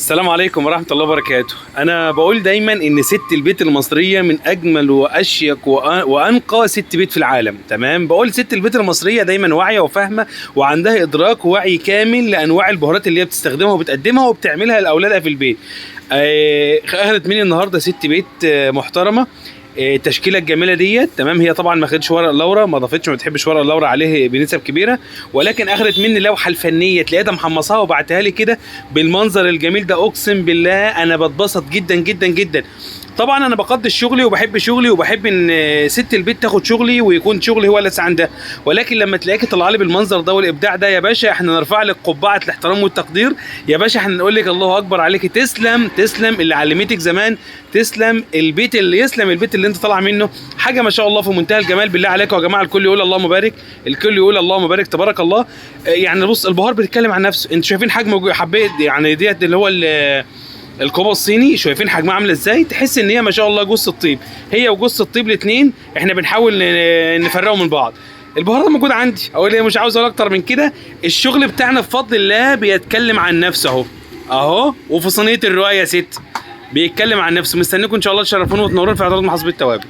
السلام عليكم ورحمة الله وبركاته. أنا بقول دايما إن ست البيت المصرية من أجمل وأشيك وأنقى ست بيت في العالم. تمام، بقول ست البيت المصرية دايما واعية وفاهمة وعندها إدراك ووعي كامل لأنواع البهارات اللي هي بتستخدمها وبتقدمها وبتعملها لأولادها في البيت. أخذت مني النهاردة ست بيت محترمة. التشكيله الجميله ديت. تمام، هي طبعا ما خدتش ورق اللورا، ما ضافتش، ما بتحبش ورق اللورا عليه بنسب كبيره، ولكن اخذت مني اللوحه الفنيه تلاقيها محمصاها وبعتها لي كده بالمنظر الجميل ده. اقسم بالله انا بتبسط جدا جدا جدا. طبعا انا بقدس شغلي وبحب شغلي وبحب ان ست البيت تاخد شغلي ويكون شغلي هو اللي عندها، ولكن لما تلاقيك طالعه لي بالمنظر ده والابداع ده يا باشا، احنا نرفع لك قبعه الاحترام والتقدير يا باشا. احنا نقول لك الله اكبر عليك، تسلم تسلم اللي علمتك زمان، تسلم البيت اللي يسلم البيت اللي انت طالع منه. حاجه ما شاء الله في منتهى الجمال. بالله عليكم يا جماعه الكل يقول اللهم بارك، الكل يقول اللهم بارك تبارك الله. يعني بص البهار بيتكلم عن نفسه. انتوا شايفين حجمه؟ حبيت يعني ديت اللي هو الكوبا الصيني، شايفين حجمها عامله ازاي؟ تحس ان هي ما شاء الله جوز الطيب. هي وجوز الطيب الاثنين احنا بنحاول نفرقهم من بعض. البهارات موجوده عندي، اقول ايه؟ مش عاوز اقول اكتر من كده. الشغل بتاعنا بفضل الله بيتكلم عن نفسه اهو اهو، وفي صينيه الروايه يا ست بيتكلم عن نفسه. مستنيكم ان شاء الله تشرفونا وتنورونا في عطارات محاسبه التوابل.